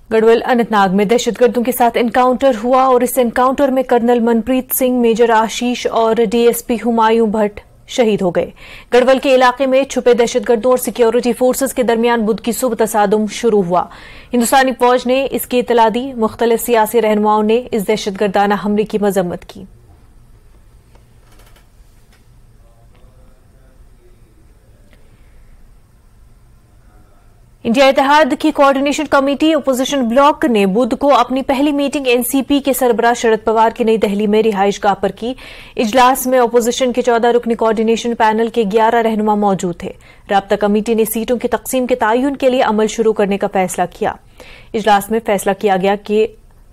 गढ़वाल अनंतनाग में दहशतगर्दों के साथ एनकाउंटर हुआ और इस एनकाउंटर में कर्नल मनप्रीत सिंह, मेजर आशीष और डीएसपी हुमायूं भट्ट शहीद हो गए। गढ़वाल के इलाके में छुपे दहशतगर्दों और सिक्योरिटी फोर्सेस के दरमियान बुध की सुबह तसादुम शुरू हुआ। हिंदुस्तानी फौज ने इसकी इतला दी। मुख्तलिफ सियासी रहनुमाओं ने इस दहशतगर्दाना हमले की मजम्मत की। इंडिया इत्तेहाद की कोऑर्डिनेशन कमेटी अपोजिशन ब्लॉक ने बुध को अपनी पहली मीटिंग एनसीपी के सरबराह शरद पवार की नई दिल्ली में रिहाइशगाह पर की। इजलास में अपोजिशन के 14 रुकनी कोऑर्डिनेशन पैनल के 11 रहनुमा मौजूद थे। राब्ता कमेटी ने सीटों की तकसीम के तयन के लिए अमल शुरू करने का फैसला किया। इजलास में फैसला किया गया कि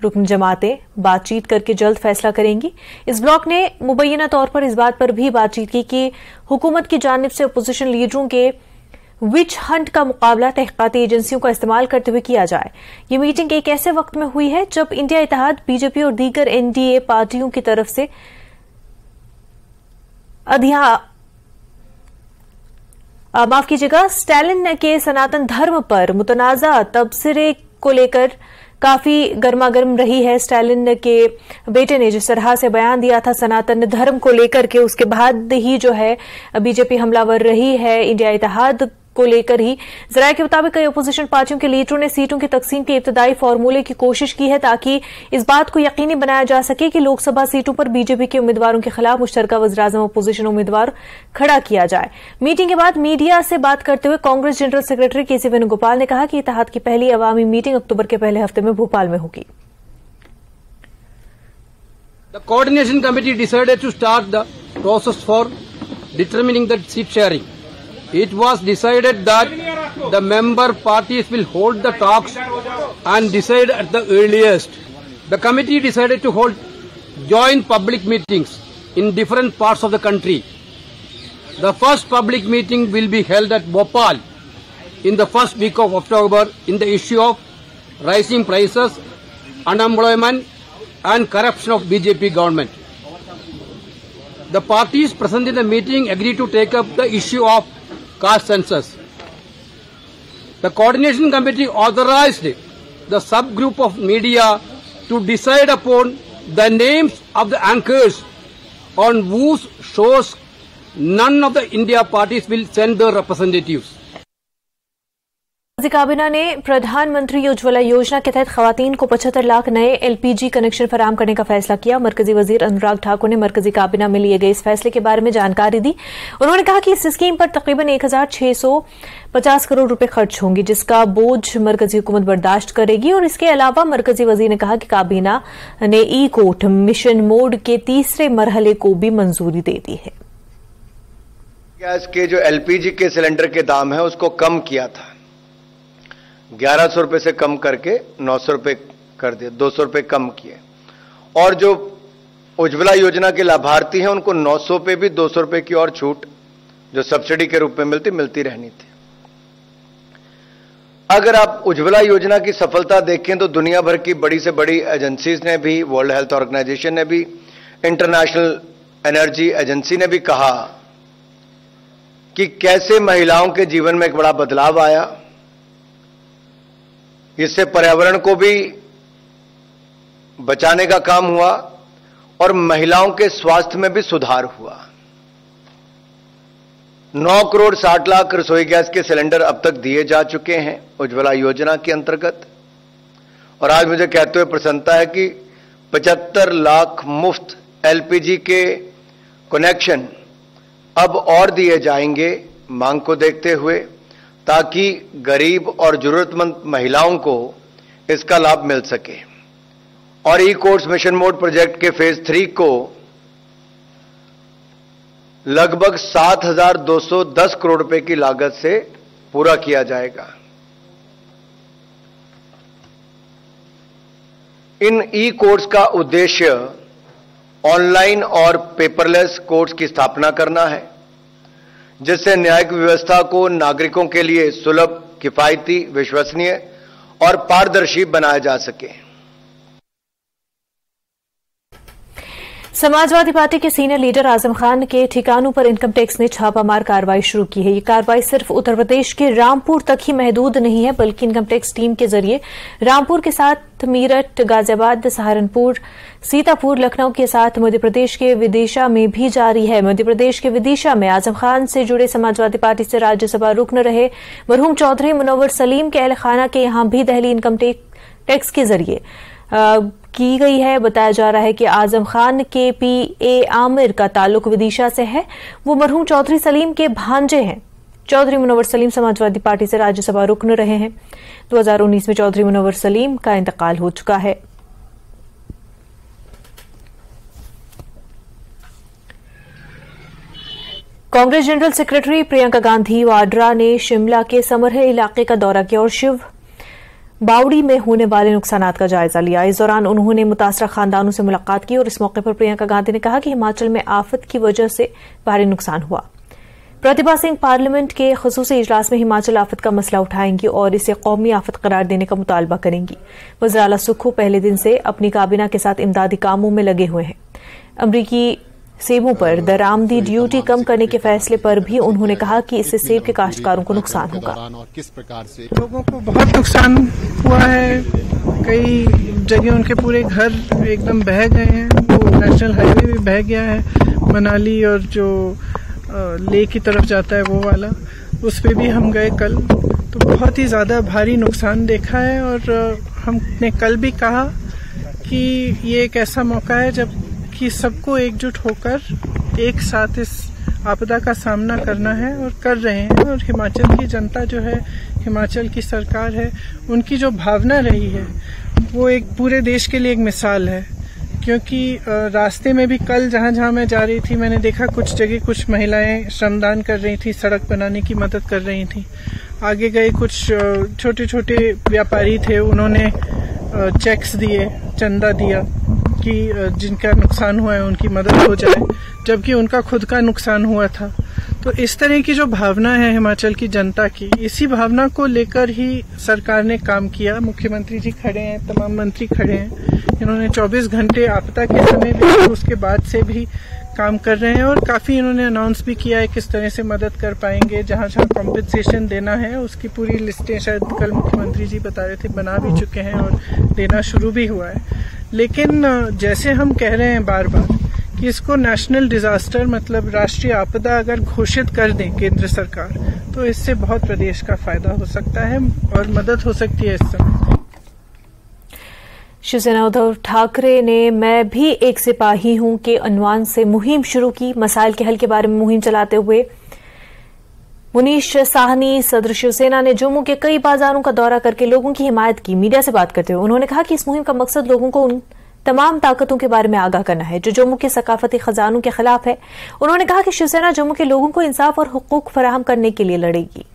रुकन जमातें बातचीत करके जल्द फैसला करेंगी। इस ब्लॉक ने मुबैना तौर पर इस बात पर भी बातचीत की कि हुकूमत की जानिब से अपोजिशन लीडरों के विच हंट का मुकाबला तहकीकाती एजेंसियों का इस्तेमाल करते हुए किया जाए। ये मीटिंग एक ऐसे वक्त में हुई है जब इंडिया इत्तेहाद, बीजेपी और दीगर एनडीए पार्टियों की तरफ से स्टालिन के सनातन धर्म पर मुतनाज़ा तबसरे को लेकर काफी गर्मागर्म रही है। स्टालिन के बेटे ने जिस तरह से बयान दिया था सनातन धर्म को लेकर के, उसके बाद ही जो है बीजेपी हमलावर रही है। इंडिया इत्तेहाद को लेकर ही जराये के मुताबिक कई अपोजिशन पार्टियों के लीडरों ने सीटों की तकसीम के इब्तदाई फार्मूले की कोशिश की है ताकि इस बात को यकीनी बनाया जा सके कि लोकसभा सीटों पर बीजेपी के उम्मीदवारों के खिलाफ मुश्तरका वज़ीर-ए-आज़म अपोजिशन उम्मीदवार खड़ा किया जाए। मीटिंग के बाद मीडिया से बात करते हुए कांग्रेस जनरल सेक्रेटरी केसी वेणुगोपाल ने कहा कि इत्तेहाद की पहली अवामी मीटिंग अक्टूबर के पहले हफ्ते में भोपाल में होगी। The coordination committee decided to start the process for determining the seat sharing. It was decided that the member parties will hold the talks and decide at the earliest. The committee decided to hold joint public meetings in different parts of the country. The first public meeting will be held at Bhopal in the first week of October in the issue of rising prices, unemployment and corruption of BJP government. The parties present in the meeting agreed to take up the issue of caste census. The coordination committee authorized the subgroup of media to decide upon the names of the anchors on whose shows none of the India parties will send their representatives. काबीना ने प्रधानमंत्री उज्ज्वला योजना के तहत खवातीन को 75 लाख नए LPG connection फराहम करने का फैसला किया। मरकजी वजीर अनुराग ठाकुर ने मरकजी काबीना में लिए गए इस फैसले के बारे में जानकारी दी। उन्होंने कहा कि इस स्कीम पर तकरीबन 1650 करोड़ रुपए खर्च होंगे, जिसका बोझ मरकजी हुकूमत बर्दाश्त करेगी। और इसके अलावा मरकजी वजीर ने कहा कि काबीना ने ई कोर्ट मिशन मोड के तीसरे मरहले को भी मंजूरी दे दी है। गैस के जो एलपीजी के सिलेंडर के दाम है उसको कम किया था, 1100 रुपए से कम करके 900 रुपए कर दिए, 200 रुपए कम किए। और जो उज्ज्वला योजना के लाभार्थी हैं उनको 900 पे भी 200 रुपए की और छूट जो सब्सिडी के रूप में मिलती रहनी थी। अगर आप उज्ज्वला योजना की सफलता देखें तो दुनिया भर की बड़ी से बड़ी एजेंसीज ने भी, वर्ल्ड हेल्थ ऑर्गेनाइजेशन ने भी, इंटरनेशनल एनर्जी एजेंसी ने भी कहा कि कैसे महिलाओं के जीवन में एक बड़ा बदलाव आया। इससे पर्यावरण को भी बचाने का काम हुआ और महिलाओं के स्वास्थ्य में भी सुधार हुआ। 9 करोड़ 60 लाख रसोई गैस के सिलेंडर अब तक दिए जा चुके हैं उज्ज्वला योजना के अंतर्गत। और आज मुझे कहते हुए प्रसन्नता है कि 75 लाख मुफ्त एलपीजी के कनेक्शन अब और दिए जाएंगे मांग को देखते हुए, ताकि गरीब और जरूरतमंद महिलाओं को इसका लाभ मिल सके। और ई कोर्ट्स मिशन मोड प्रोजेक्ट के फेज 3 को लगभग 7,210 करोड़ रुपए की लागत से पूरा किया जाएगा। इन ई कोर्ट्स का उद्देश्य ऑनलाइन और पेपरलेस कोर्ट्स की स्थापना करना है, जिससे न्यायिक व्यवस्था को नागरिकों के लिए सुलभ, किफायती, विश्वसनीय और पारदर्शी बनाया जा सके। समाजवादी पार्टी के सीनियर लीडर आजम खान के ठिकानों पर इनकम टैक्स ने छापामार कार्रवाई शुरू की है। ये कार्रवाई सिर्फ उत्तर प्रदेश के रामपुर तक ही महदूद नहीं है, बल्कि इनकम टैक्स टीम के जरिए रामपुर के साथ मीरठ, गाजियाबाद, सहारनपुर, सीतापुर, लखनऊ के साथ मध्य प्रदेश के विदिशा में भी जारी है। मध्य प्रदेश के विदिशा में आजम खान से जुड़े समाजवादी पार्टी से राज्यसभा रुकन रहे मरहूम चौधरी मुनव्वर सलीम के अहल खाना के यहां भी दहली इनकम टैक्स के जरिए की गई है। बताया जा रहा है कि आजम खान के पीए आमिर का ताल्लुक विदिशा से है। वो मरहूम चौधरी सलीम के भांजे हैं। चौधरी मुनव्वर सलीम समाजवादी पार्टी से राज्यसभा रुकन रहे हैं। 2019 में चौधरी मुनव्वर सलीम का इंतकाल हो चुका है। कांग्रेस जनरल सेक्रेटरी प्रियंका गांधी वाड्रा ने शिमला के समरह इलाके का दौरा किया और शिव बावड़ी में होने वाले नुकसानात का जायजा लिया। इस दौरान उन्होंने मुतासरा खानदानों से मुलाकात की और इस मौके पर प्रियंका गांधी ने कहा कि हिमाचल में आफत की वजह से भारी नुकसान हुआ। प्रतिभा सिंह पार्लियामेंट के खसूसी इजलास में हिमाचल आफत का मसला उठाएंगी और इसे कौमी आफत करार देने का मुतालबा करेंगी। वज़ीर आला सुक्खू पहले दिन से अपनी काबीना के साथ इमदादी कामों में लगे हुए हैं। अमरीकी सेबों पर दरामदी ड्यूटी कम करने के फैसले पर भी उन्होंने कहा कि इससे सेब के काश्तकारों को नुकसान होगा। किस प्रकार से लोगों को बहुत नुकसान हुआ है। कई जगह उनके पूरे घर एकदम बह गए हैं। वो नेशनल हाईवे भी बह गया है, मनाली और जो लेह की तरफ जाता है वो वाला, उस पे भी हम गए कल। तो बहुत ही ज्यादा भारी नुकसान देखा है और हमने कल भी कहा कि ये एक ऐसा मौका है जब कि सबको एकजुट होकर एक साथ इस आपदा का सामना करना है और कर रहे हैं। और हिमाचल की जनता जो है, हिमाचल की सरकार है, उनकी जो भावना रही है वो एक पूरे देश के लिए एक मिसाल है। क्योंकि रास्ते में भी कल जहां जहां मैं जा रही थी, मैंने देखा कुछ जगह कुछ महिलाएं श्रमदान कर रही थी, सड़क बनाने की मदद कर रही थी। आगे गए कुछ छोटे छोटे व्यापारी थे, उन्होंने चेक्स दिए, चंदा दिया कि जिनका नुकसान हुआ है उनकी मदद हो जाए, जबकि उनका खुद का नुकसान हुआ था। तो इस तरह की जो भावना है हिमाचल की जनता की, इसी भावना को लेकर ही सरकार ने काम किया। मुख्यमंत्री जी खड़े हैं, तमाम मंत्री खड़े हैं। इन्होंने 24 घंटे आपदा के समय भी, उसके बाद से भी काम कर रहे हैं और काफी इन्होंने अनाउंस भी किया है किस तरह से मदद कर पाएंगे। जहां जहां कॉम्पेंसेशन देना है उसकी पूरी लिस्टें शायद कल मुख्यमंत्री जी बता रहे थे बना भी चुके हैं और देना शुरू भी हुआ है। लेकिन जैसे हम कह रहे हैं बार बार कि इसको नेशनल डिजास्टर मतलब राष्ट्रीय आपदा अगर घोषित कर दें केंद्र सरकार, तो इससे बहुत प्रदेश का फायदा हो सकता है और मदद हो सकती है इस समय। शिवसेना उद्धव ठाकरे ने मैं भी एक सिपाही हूं के अनवान से मुहिम शुरू की। मसाइल के हल के बारे में मुहिम चलाते हुए मुनीश साहनी सदर शिवसेना ने जम्मू के कई बाजारों का दौरा करके लोगों की हिमायत की। मीडिया से बात करते हुए उन्होंने कहा कि इस मुहिम का मकसद लोगों को उन तमाम ताकतों के बारे में आगाह करना है जो जम्मू के सकाफती खजानों के खिलाफ है। उन्होंने कहा कि शिवसेना जम्मू के लोगों को इंसाफ और हुकूक फराहम करने के लिए लड़ेगी।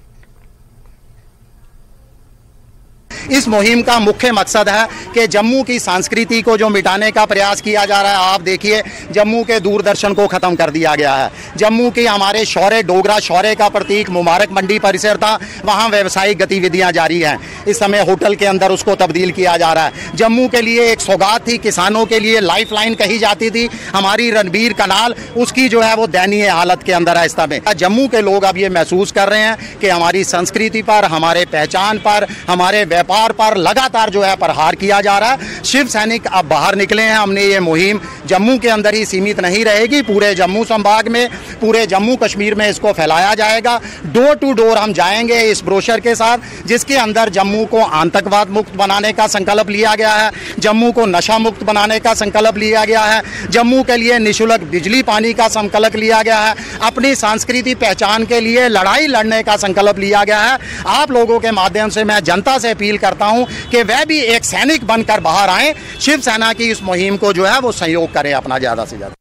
इस मुहिम का मुख्य मकसद है कि जम्मू की संस्कृति को जो मिटाने का प्रयास किया जा रहा है। आप देखिए, जम्मू के दूरदर्शन को ख़त्म कर दिया गया है। जम्मू की हमारे शौर्य, डोगरा शौर्य का प्रतीक मुबारक मंडी परिसर था, वहाँ व्यावसायिक गतिविधियाँ जारी हैं। इस समय होटल के अंदर उसको तब्दील किया जा रहा है। जम्मू के लिए एक सौगात थी, किसानों के लिए लाइफ लाइन कही जाती थी हमारी रणबीर कनाल, उसकी जो है वो दयनीय हालत के अंदर है इस समय। जम्मू के लोग अब ये महसूस कर रहे हैं कि हमारी संस्कृति पर, हमारे पहचान पर, हमारे व्यापार पर लगातार जो है प्रहार किया जा रहा है। शिव सैनिक अब बाहर निकले हैं। हमने ये मुहिम जम्मू के अंदर ही सीमित नहीं रहेगी, पूरे जम्मू संभाग में, पूरे जम्मू कश्मीर में इसको फैलाया जाएगा। डोर टू डोर हम जाएंगे इस ब्रोशर के साथ, जिसके अंदर जम्मू को आतंकवाद मुक्त बनाने का संकल्प लिया गया है, जम्मू को नशा मुक्त बनाने का संकल्प लिया गया है, जम्मू के लिए निःशुल्क बिजली पानी का संकल्प लिया गया है, अपनी सांस्कृतिक पहचान के लिए लड़ाई लड़ने का संकल्प लिया गया है। आप लोगों के माध्यम से मैं जनता से अपील करता हूं कि वह भी एक सैनिक बनकर बाहर आए, शिवसेना की इस मुहिम को जो है वो सहयोग करें अपना ज्यादा से ज्यादा।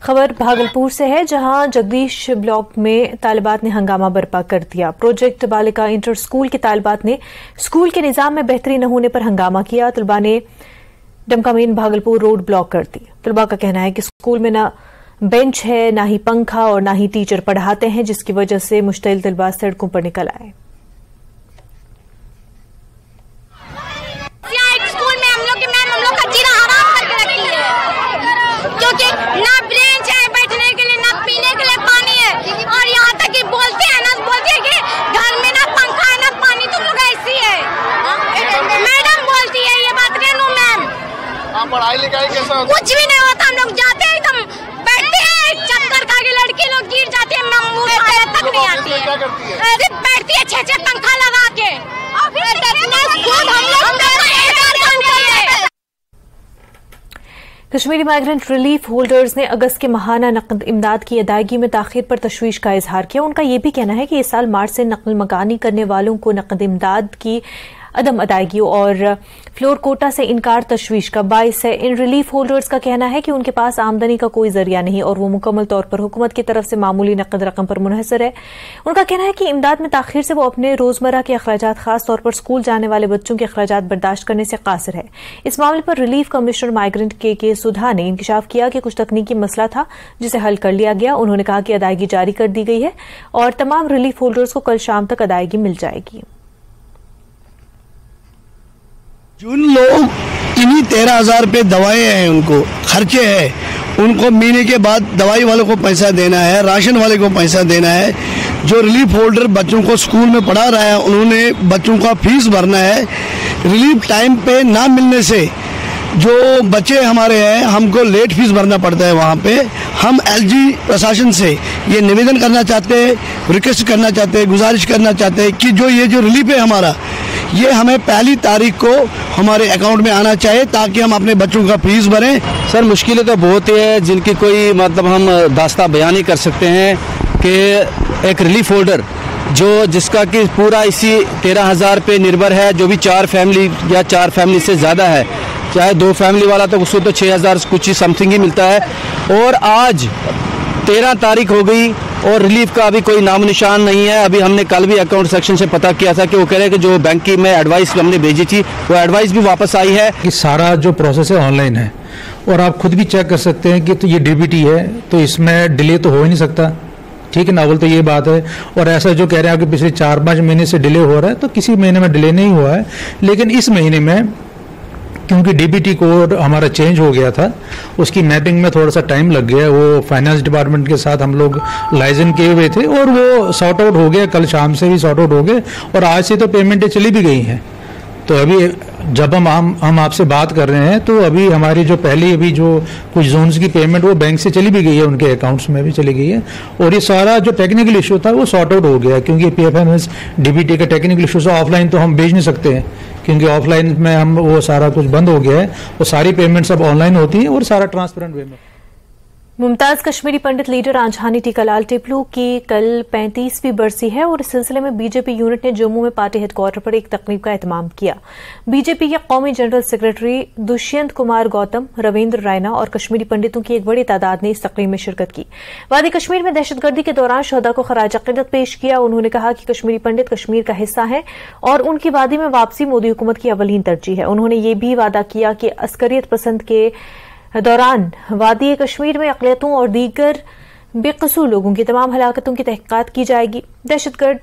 खबर भागलपुर से है, जहां जगदीश ब्लॉक में तालिबात ने हंगामा बर्पा कर दिया। प्रोजेक्ट बालिका इंटर स्कूल के तालिबात ने स्कूल के निजाम में बेहतरी न होने पर हंगामा किया। तलबा ने डमकामीन भागलपुर रोड ब्लॉक कर दी। तलबा का कहना है कि स्कूल में न बेंच है, ना ही पंखा और ना ही टीचर पढ़ाते हैं, जिसकी वजह से मुश्तिल तलबा सड़कों पर निकल आए। पढ़ाई लिखाई कैसा होता? कुछ भी नहीं होता, हम लोग जाते हैं एकदम बैठते हैं, चक्कर खा के लड़के लोग गिर जाते हैं, तक नहीं आती है, अरे बैठती है 6 तनख्वाह लगा के और फिर कश्मीरी माइग्रेंट रिलीफ होल्डर्स ने अगस्त के माहाना नकद इमदाद की अदायगी में ताखीर पर तशवीश का इजहार किया। उनका यह भी कहना है कि इस साल मार्च से नकल मकानी करने वालों को नकद इमदाद की अदम अदायगी और फ्लोर कोटा से इनकार तशवीश का बाइस है। इन रिलीफ होल्डर्स का कहना है कि उनके पास आमदनी का कोई जरिया नहीं और वो मुकम्मल तौर पर हुकूमत की तरफ से मामूली नकद रकम पर मुनहसर है। उनका कहना है कि इमदाद में ताखीर से वो अपने रोजमर्रा के अखराजात, खास तौर पर स्कूल जाने वाले बच्चों के अखराजात बर्दाश्त करने से कासिर है। इस मामले पर रिलीफ कमिश्नर माइग्रेंट के सुधा ने इंकशाफ किया कि कुछ तकनीकी मसला था जिसे हल कर लिया गया। उन्होंने कहा कि अदायगी जारी कर दी गई है और तमाम रिलीफ होल्डर्स को कल शाम तक अदायगी मिल जाएगी। जिन लोग इन्हीं 13,000 रुपये दवाएं हैं, उनको खर्चे हैं, उनको महीने के बाद दवाई वाले को पैसा देना है, राशन वाले को पैसा देना है। जो रिलीफ होल्डर बच्चों को स्कूल में पढ़ा रहा है उन्होंने बच्चों का फीस भरना है। रिलीफ टाइम पे ना मिलने से जो बच्चे हमारे हैं हमको लेट फीस भरना पड़ता है। वहाँ पे हम एलजी प्रशासन से ये निवेदन करना चाहते हैं, रिक्वेस्ट करना चाहते हैं, गुजारिश करना चाहते हैं कि जो रिलीफ है हमारा, ये हमें 1 तारीख को हमारे अकाउंट में आना चाहिए ताकि हम अपने बच्चों का फीस भरें। सर मुश्किलें तो बहुत ही है जिनकी कोई मतलब हम दास्ता बयान नहीं कर सकते हैं कि एक रिलीफ होल्डर जिसका कि पूरा इसी 13,000 पे निर्भर है, जो भी 4 फैमिली या 4 फैमिली से ज़्यादा है, चाहे 2 फैमिली वाला तो उसको तो 6,000 कुछ ही समथिंग ही मिलता है। और आज 13 तारीख हो गई और रिलीफ का अभी कोई नाम निशान नहीं है। अभी हमने कल भी अकाउंट सेक्शन से पता किया था कि वो कह रहे हैं कि जो बैंक की में एडवाइस हमने भेजी थी वो एडवाइस भी वापस आई है कि सारा जो प्रोसेस है ऑनलाइन है और आप खुद भी चेक कर सकते हैं कि तो ये डीबीटी है तो इसमें डिले तो हो ही नहीं सकता। ठीक है, नावल तो ये बात है। और ऐसा जो कह रहे हैं कि पिछले 4-5 महीने से डिले हो रहा है, तो किसी महीने में डिले नहीं हुआ है, लेकिन इस महीने में क्योंकि डीबीटी कोड हमारा चेंज हो गया था, उसकी मैपिंग में थोड़ा सा टाइम लग गया। वो फाइनेंस डिपार्टमेंट के साथ हम लोग लाइजन किए हुए थे और वो सॉर्ट आउट हो गया, कल शाम से भी सॉर्ट आउट हो गए और आज से तो पेमेंटें चली भी गई हैं। तो अभी जब हम आपसे बात कर रहे हैं तो अभी हमारी जो पहली अभी जो कुछ जोन्स की पेमेंट वो बैंक से चली भी गई है, उनके अकाउंट्स में भी चली गई है और ये सारा जो टेक्निकल इशू था वो सॉर्ट आउट हो गया क्योंकि पीएफएमएस डीबीटी का टेक्निकल इशू से ऑफलाइन तो हम भेज नहीं सकते हैं क्योंकि ऑफलाइन में हम वो सारा कुछ बंद हो गया है। वो सारी पेमेंट्स अब ऑनलाइन होती हैं और सारा ट्रांसपेरेंट वे में। मुमताज कश्मीरी पंडित लीडर आंजहानी टीकालाल टिपलू की कल 35वीं बरसी है और इस सिलसिले में बीजेपी यूनिट ने जम्मू में पार्टी हेडक्वार्टर पर एक तकरीब का एहतमाम किया। बीजेपी के कौमी जनरल सेक्रेटरी दुष्यंत कुमार गौतम, रविंद्र रायना और कश्मीरी पंडितों की एक बड़ी तादाद ने इस तकरीब में शिरकत की। वादी कश्मीर में दहशतगर्दी के दौरान शहदा को खराज अकीदत पेश किया। उन्होंने कहा कि कश्मीरी पंडित कश्मीर का हिस्सा है और उनकी वादी में वापसी मोदी हुकूमत की अवलीन तरजीह है। उन्होंने ये भी वादा किया कि अस्करियत पसंद के दौरान वादी कश्मीर में अक़लियतों और दीगर बेकसूर लोगों की तमाम हलाकतों की तहकीकात की जाएगी, दहशतगर्द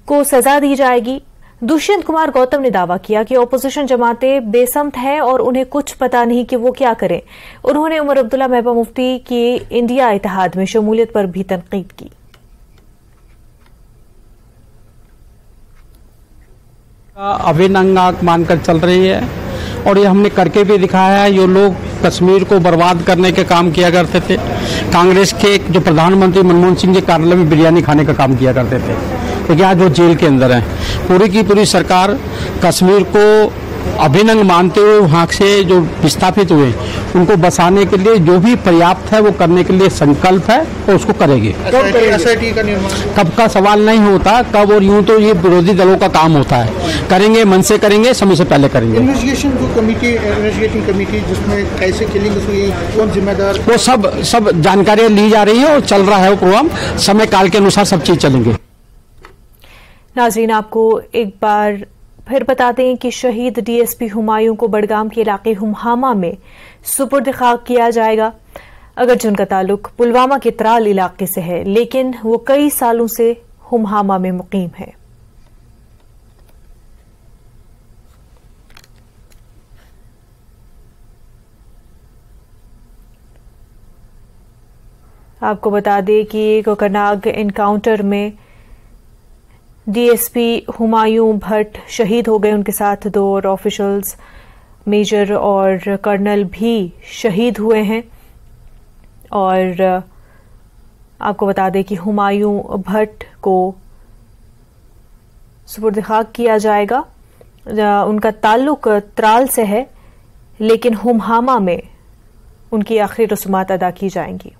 को सजा दी जाएगी। दुष्यंत कुमार गौतम ने दावा किया कि अपोजिशन जमातें बेसमत हैं और उन्हें कुछ पता नहीं कि वो क्या करें। उन्होंने उमर अब्दुल्ला महबूबा मुफ्ती की इंडिया इत्तेहाद में शमूलियत पर भी तनकीद की। अभिन्न अंग मानकर चल रही है और ये हमने करके भी दिखाया है। जो लोग कश्मीर को बर्बाद करने के काम किया करते थे, कांग्रेस के जो प्रधानमंत्री मनमोहन सिंह के कार्यालय में बिरयानी खाने का काम किया करते थे, लेकिन आज वो जेल के अंदर हैं। पूरी की पूरी सरकार कश्मीर को अभिन्न मानते हुए वहाँ से जो विस्थापित हुए उनको बसाने के लिए जो भी पर्याप्त है वो करने के लिए संकल्प है और उसको करेगी। एसआईटी का निर्माण कब का सवाल नहीं होता, कब और यूं तो ये विरोधी दलों का काम होता है। करेंगे, मन से करेंगे, समय से पहले करेंगे। इन्वेस्टिगेशन कमेटी जिसमें कैसे किलिंग हुई, कौन जिम्मेदार, वो सब जानकारियां ली जा रही है और चल रहा है वो प्रोग्राम। समय काल के अनुसार सब चीज चलेंगे। नाज़रीन, आपको एक बार फिर बता दें कि शहीद डीएसपी हुमायूं को बडगाम के इलाके हुमहामा में सुपुर्द खाक किया जाएगा। अगरचे उनका ताल्लुक पुलवामा के त्राल इलाके से है, लेकिन वो कई सालों से हुमहामा में मुकीम है। आपको बता दें कि कोकरनाग एनकाउंटर में डीएसपी हुमायूं भट्ट शहीद हो गए, उनके साथ 2 और ऑफिशियल्स मेजर और कर्नल भी शहीद हुए हैं। और आपको बता दें कि हुमायूं भट्ट को सुपुर्द खाक किया जाएगा। उनका ताल्लुक त्राल से है, लेकिन हुमहामा में उनकी आखिरी रसूमात अदा की जाएंगी।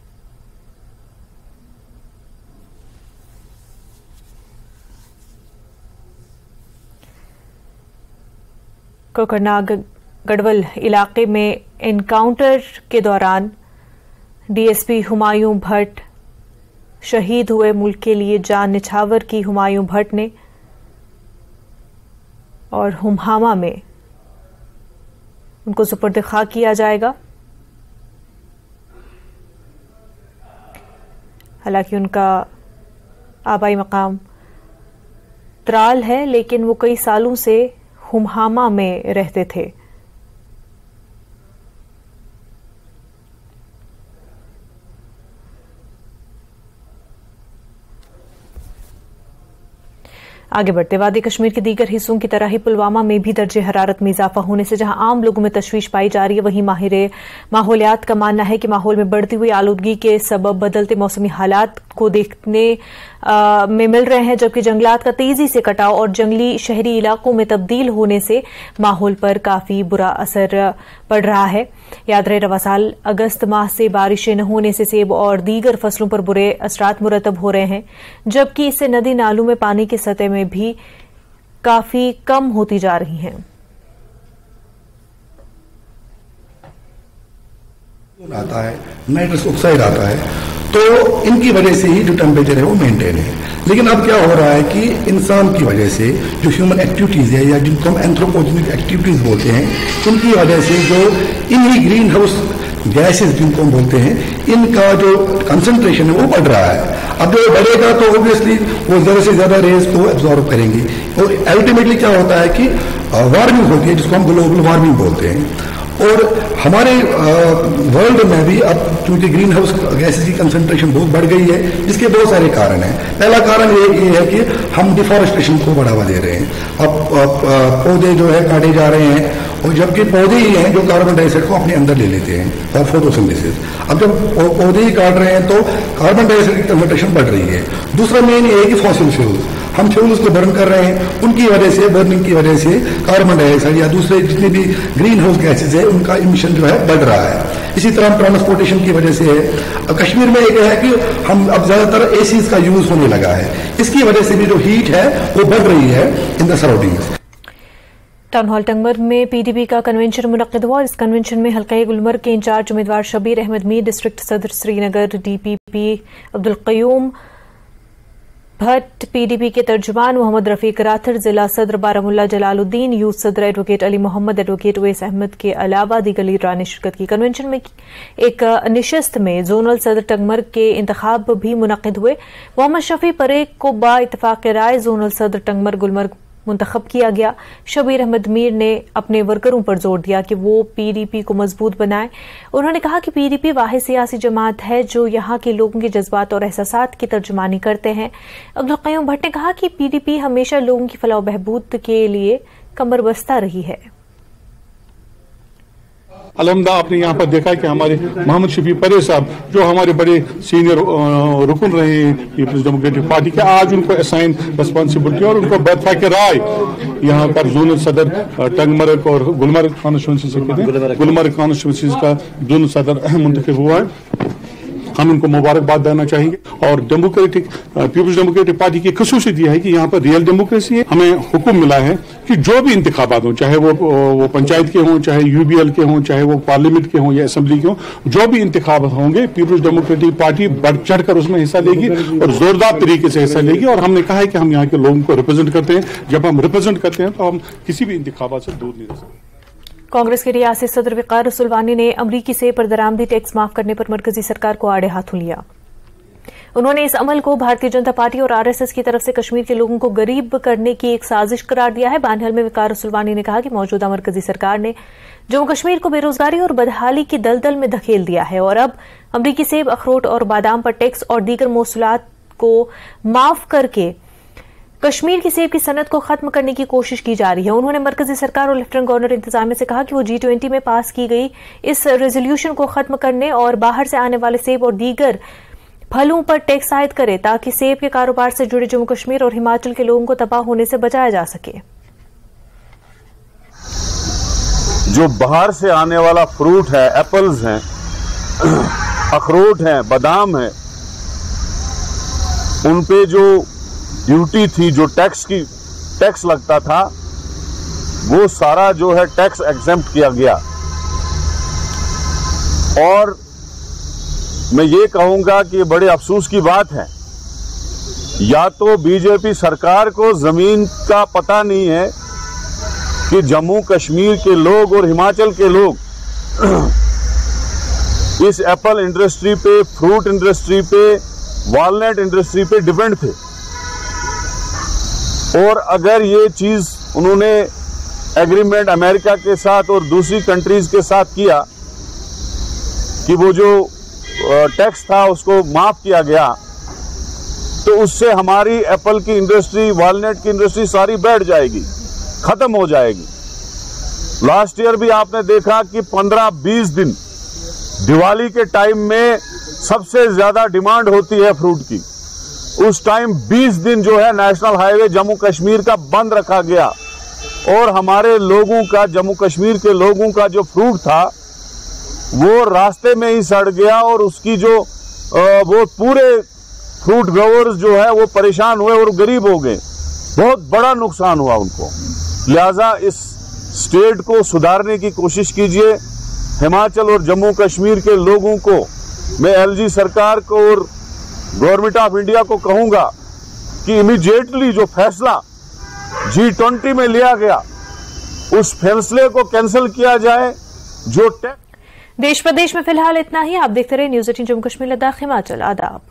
कोकरनाग गढ़वल इलाके में एनकाउंटर के दौरान डीएसपी हुमायूं भट्ट शहीद हुए। मुल्क के लिए जान निछावर की हुमायूं भट्ट ने, और हुमहामा में उनको सुपुर्द खाक किया जाएगा। हालांकि उनका आबाई मकाम त्राल है, लेकिन वो कई सालों से हुमहामा में रहते थे। आगे बढ़ते वादी कश्मीर के दीगर हिस्सों की तरह ही पुलवामा में भी दर्जे हरारत में इजाफा होने से जहां आम लोगों में तशवीश पाई जा रही है, वहीं माहिर माहौलियात का मानना है कि माहौल में बढ़ती हुई आलूदगी के सबब बदलते मौसमी हालात को देखने में मिल रहे हैं, जबकि जंगलात का तेजी से कटाव और जंगली शहरी इलाकों में तब्दील होने से माहौल पर काफी बुरा असर पड़ रहा है। याद रहे रवा साल अगस्त माह से बारिशें न होने से सेब और दीगर फसलों पर बुरे असरात मुरतब हो रहे हैं, जबकि इससे नदी नालों में पानी की सतह में भी काफी कम होती जा रही हैं। आता है, नाइट्रस ऑक्साइड आता है, तो इनकी वजह से ही जो टेम्परेचर है वो मेंटेन है। लेकिन अब क्या हो रहा है कि इंसान की वजह से जो ह्यूमन एक्टिविटीज है या जिनको हम एंथ्रोपोजेनिक एक्टिविटीज बोलते हैं, इनकी वजह से जो इन्हीं ग्रीन हाउस गैसेस जिनको हम बोलते हैं, इनका जो कंसंट्रेशन है वो बढ़ रहा है। अब जो बढ़ेगा तो ऑब्वियसली वो ज्यादा से ज्यादा रेज को एब्जॉर्ब करेंगे और अल्टीमेटली क्या होता है कि वार्मिंग होती है, जिसको हम ग्लोबल वार्मिंग बोलते हैं। और हमारे वर्ल्ड में भी अब चूंकि ग्रीन हाउस गैसेस की कंसंट्रेशन बहुत बढ़ गई है, जिसके बहुत सारे कारण हैं। पहला कारण ये है कि हम डिफॉरेस्टेशन को बढ़ावा दे रहे हैं। अब पौधे जो है काटे जा रहे हैं, और जबकि पौधे ही हैं जो कार्बन डाइऑक्साइड को अपने अंदर ले लेते हैं फॉर फोटोसिंथेसिस। अब जब पौधे ही काट रहे हैं तो कार्बन डाइऑक्साइड की कंसंट्रेशन बढ़ रही है। दूसरा मेन ये है कि फॉसिल फ्यूल्स, हम फ्यूल्स को बर्न कर रहे हैं, उनकी वजह से, बर्निंग की वजह से कार्बन डाइऑक्साइड या दूसरे जितने भी ग्रीन हाउस गैसेज है उनका इमिशन जो है बढ़ रहा है। इसी तरह ट्रांसपोर्टेशन की वजह से है। कश्मीर में एक है कि हम अब ज्यादातर एसीज का यूज होने लगा है, इसकी वजह से भी जो हीट है वो बढ़ रही है in the surroundings. Town hall Tangmarg में पीडीपी का कन्वेंशन मुनक्किद हुआ। इस कन्वेंशन में हल्का गुलमर्ग के इंचार्ज उम्मीदवार शबीर अहमद मीर, डिस्ट्रिक्ट सदर श्रीनगर डीपीपी अब्दुल कयूम भट्ट, पीडीपी के तर्जुमान मोहम्मद रफीक राथर, जिला सदर बारामुल्ला जलालुद्दीन, यूथ सदर एडवोकेट अली मोहम्मद, एडवोकेट उवैस अहमद के अलावा दीगर लीडरान ने शिरकत की। कन्वेंशन में एक निशस्त में जोनल सदर टंगमर्ग के इंतखाब भी मुनक्किद हुए। मोहम्मद शफी परेख को बा इत्तफाक राय जोनल सदर टंगमर्ग गुलमर्ग मुंतखब किया गया। शबीर अहमद मीर ने अपने वर्करों पर जोर दिया कि वो पीडीपी को मजबूत बनाए। उन्होंने कहा कि पीडीपी वाहिद सियासी जमात है जो यहाँ के लोगों के जज्बात और एहसासात की तर्जुमानी करते हैं। अब्दुल कयूम भट्ट ने कहा कि पीडीपी हमेशा लोगों की फलाह बहबूद के लिए कमर बस्ता रही है। अलहमदा आपने यहाँ पर देखा कि हमारे मोहम्मद शफी परे साहब जो हमारे बड़े सीनियर रुकन रहे हैं पीपल्स डेमोक्रेटिक पार्टी के, आज उनको असाइन रिस्पॉन्सिबिलिटी और उनको बैठा के राय यहाँ पर जोनल सदर टंगमर्ग और गुलमर्ग कॉन्स्टिट्यूंसी से गुलमर्ग कॉन्स्टिट्यूंसी का जोनल सदर मुंतखब हुआ है। हम उनको मुबारकबाद देना चाहेंगे। और डेमोक्रेटिक पीपल्स डेमोक्रेटिक पार्टी की खसूसियत यह है कि यहाँ पर रियल डेमोक्रेसी है। हमें हुक्म मिला है कि जो भी इंतखाबात हों, चाहे वो पंचायत के हों, चाहे यूबीएल के हों, चाहे वो पार्लियामेंट के हों या असेंबली के हों, जो भी इंतखाबात होंगे पीपल्स डेमोक्रेटिक पार्टी बढ़ चढ़कर उसमें हिस्सा लेगी और जोरदार तरीके से हिस्सा लेगी। और हमने कहा है कि हम यहाँ के लोगों को रिप्रेजेंट करते हैं। जब हम रिप्रेजेंट करते हैं तो हम किसी भी इंतखाबात से दूर नहीं रह सकते। कांग्रेस के रियासती सदर वकार रसूलवानी ने अमरीकी सेब पर दरामदी टैक्स माफ करने पर मरकजी सरकार को आड़े हाथों लिया। उन्होंने इस अमल को भारतीय जनता पार्टी और आरएसएस की तरफ से कश्मीर के लोगों को गरीब करने की एक साजिश करार दिया है। बानहल में वकार रसूलवानी ने कहा कि मौजूदा मरकजी सरकार ने जम्मू कश्मीर को बेरोजगारी और बदहाली की दलदल में धकेल दिया है और अब अमरीकी सेब, अखरोट और बादाम पर टैक्स और दीगर मौसूलात को माफ करके कश्मीर की सेब की सनत को खत्म करने की कोशिश की जा रही है। उन्होंने मरकजी सरकार और लेफ्टिनेंट गवर्नर इंतजामिया से कहा कि वो G20 में पास की गई इस रेजोल्यूशन को खत्म करने और बाहर से आने वाले सेब और दीगर फलों पर टैक्स आयद करे ताकि सेब के कारोबार से जुड़े जम्मू कश्मीर और हिमाचल के लोगों को तबाह होने से बचाया जा सके। जो बाहर से आने वाला फ्रूट है, एप्पल्स हैं, अखरोट हैं, बादाम है, उन पे जो ड्यूटी थी, जो टैक्स लगता था, वो सारा जो है टैक्स एग्जेम्प्ट किया गया। और मैं ये कहूंगा कि ये बड़े अफसोस की बात है, या तो बीजेपी सरकार को जमीन का पता नहीं है कि जम्मू कश्मीर के लोग और हिमाचल के लोग इस एप्पल इंडस्ट्री पे, फ्रूट इंडस्ट्री पे, वॉलनट इंडस्ट्री पे डिपेंड थे। और अगर ये चीज उन्होंने एग्रीमेंट अमेरिका के साथ और दूसरी कंट्रीज के साथ किया कि वो जो टैक्स था उसको माफ किया गया, तो उससे हमारी एप्पल की इंडस्ट्री, वॉलनट की इंडस्ट्री सारी बैठ जाएगी, खत्म हो जाएगी। लास्ट ईयर भी आपने देखा कि 15-20 दिन दिवाली के टाइम में सबसे ज्यादा डिमांड होती है फ्रूट की, उस टाइम 20 दिन जो है नेशनल हाईवे जम्मू कश्मीर का बंद रखा गया और हमारे लोगों का, जम्मू कश्मीर के लोगों का जो फ्रूट था वो रास्ते में ही सड़ गया और उसकी जो वो पूरे फ्रूट ग्रोवर्स जो है वो परेशान हुए और गरीब हो गए। बहुत बड़ा नुकसान हुआ उनको। लिहाजा इस स्टेट को सुधारने की कोशिश कीजिए। हिमाचल और जम्मू कश्मीर के लोगों को मैं एलजी सरकार को और गवर्नमेंट ऑफ इंडिया को कहूंगा कि इमीडिएटली जो फैसला G20 में लिया गया उस फैसले को कैंसिल किया जाए। जो देश प्रदेश में फिलहाल इतना ही। आप देखते रहे न्यूज़ 18 जम्मू कश्मीर लद्दाख हिमाचल। आदाब।